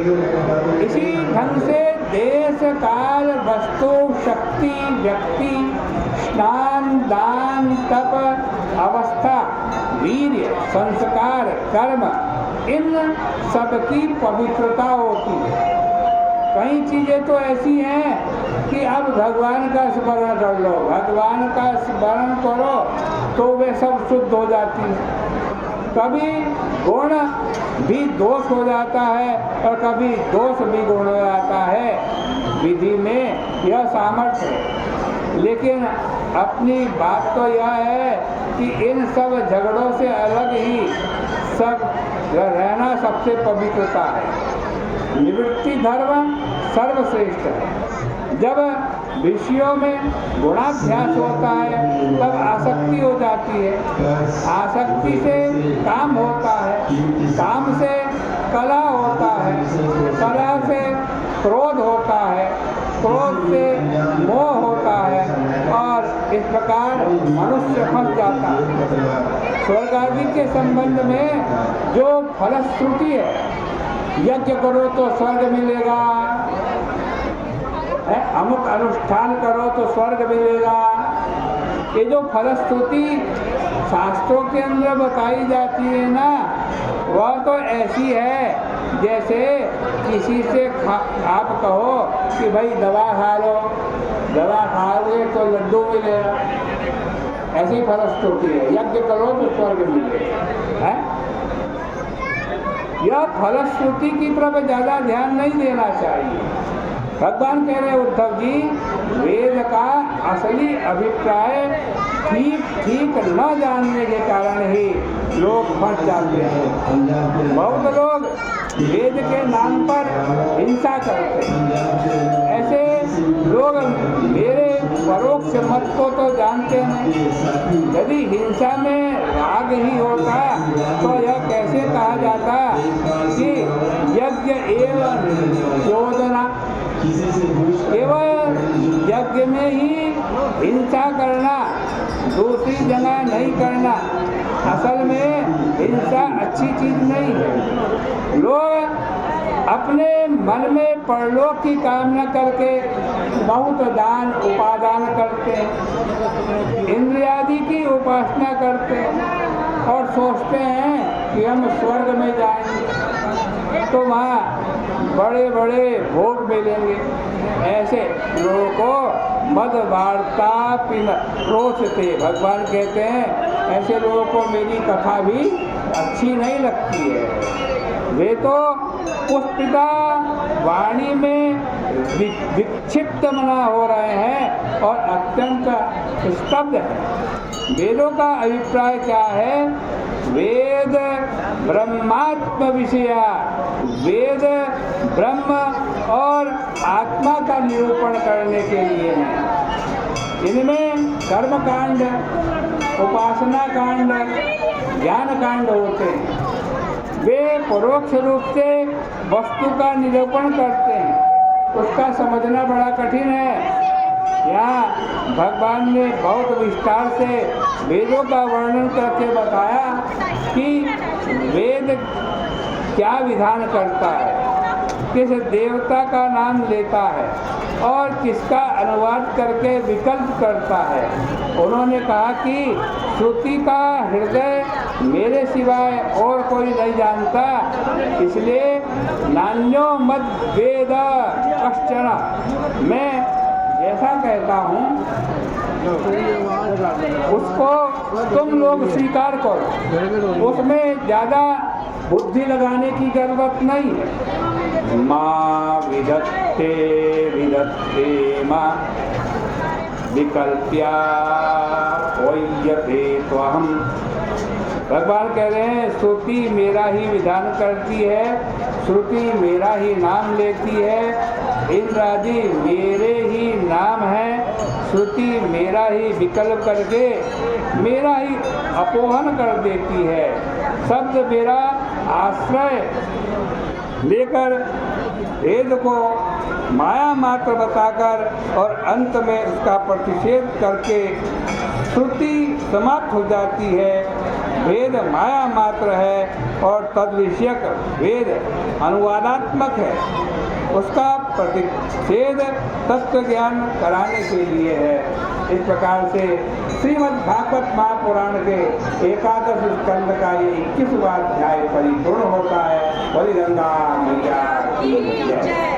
इसी ढंग से देश काल वस्तु शक्ति व्यक्ति स्नान दान तप अवस्था वीर्य संस्कार कर्म इन सबकी पवित्रता होती है। कई चीजें तो ऐसी हैं कि अब भगवान का स्मरण कर लो, भगवान का स्मरण करो तो वे सब शुद्ध हो जाती हैं। कभी गुण भी दोष हो जाता है और कभी दोष भी गुण हो जाता है। विधि में यह सामर्थ्य है, लेकिन अपनी बात तो यह है कि इन सब झगड़ों से अलग ही सब रहना सबसे पवित्रता है। निवृत्ति धर्म सर्वश्रेष्ठ है। जब विषयों में गुणाभ्यास होता है तब आसक्ति हो जाती है, आसक्ति से काम होता है, काम से कला होता है, कला से क्रोध होता है, क्रोध से मोह होता है और इस प्रकार मनुष्य फंस जाता है। स्वर्ग आदि के संबंध में जो फलश्रुति है, यज्ञ करो तो स्वर्ग मिलेगा, अमुक अनुष्ठान करो तो स्वर्ग मिलेगा, ये जो फलश्रुति शास्त्रों के अंदर बताई जाती है ना, वह तो ऐसी है जैसे किसी से आप कहो कि भाई दवा खा लो, दवा खाओगे तो लड्डू मिलेगा, ऐसी फलश्रुति है। यज्ञ करो तो स्वर्ग मिलेगा। यह फलश्रुति की तरफ ज़्यादा ध्यान नहीं देना चाहिए। भगवान कह रहे उद्धव जी, वेद का असली अभिप्राय ठीक न जानने के कारण ही लोग फंस जाते हैं। बहुत लोग वेद के नाम पर हिंसा करते हैं। ऐसे लोग मेरे परोक्ष मत को तो जानते नहीं। यदि हिंसा में राग ही होता तो यह कैसे कहा जाता कि यज्ञ एवं चोदना, केवल यज्ञ में ही हिंसा करना, दूसरी जगह नहीं करना। असल में हिंसा अच्छी चीज नहीं है। लोग अपने मन में परलोक की कामना करके बहुत दान उपादान करते हैं, इंद्रियादि की उपासना करते हैं और सोचते हैं कि हम स्वर्ग में जाएंगे तो वहाँ बड़े बड़े भोग मिलेंगे। ऐसे लोगों को मद वार्ता पिन रोचते, भगवान कहते हैं ऐसे लोगों को मेरी कथा भी अच्छी नहीं लगती है। वे तो पुष्पिता वाणी में विक्षिप्त मना हो रहे हैं और अत्यंत स्तब्ध है। वेदों का अभिप्राय क्या है? वेद ब्रह्मात्म विषया, वेद ब्रह्म और आत्मा का निरूपण करने के लिए है। इनमें कर्म कांड, उपासना कांड, ज्ञान कांड होते हैं। वे परोक्ष रूप से वस्तु का निरूपण करते हैं, उसका समझना बड़ा कठिन है। यहाँ भगवान ने बहुत विस्तार से वेदों का वर्णन करके बताया कि वेद क्या विधान करता है, किस देवता का नाम लेता है और किसका अनुवाद करके विकल्प करता है। उन्होंने कहा कि श्रुति का हृदय मेरे सिवाय और कोई नहीं जानता, इसलिए नान्यो मद वेद कश्चन, मैं जैसा कहता हूँ उसको तुम लोग स्वीकार करो, उसमें ज़्यादा बुद्धि लगाने की जरूरत नहीं है। माँ विदत्ते विदत्ते माँ विकल्प्या ओय्यते त्वहम्। भगवान कह रहे हैं श्रुति मेरा ही विधान करती है, श्रुति मेरा ही नाम लेती है, इंद्र आदि मेरे ही नाम है, श्रुति मेरा ही विकल्प करके मेरा ही अपोहन कर देती है। शब्द मेरा आश्रय लेकर वेद को माया मात्र बताकर और अंत में उसका प्रतिषेध करके श्रुति समाप्त हो जाती है। वेद माया मात्र है, और तद्विषयक वेद अनुवादात्मक है, उसका प्रतिषेध तत्व ज्ञान कराने के लिए है। इस प्रकार से श्रीमद् भागवत महापुराण के 11 स्कंद का ये 21वां अध्याय परिपूर्ण होता है। बलि गंगा मैया की जय।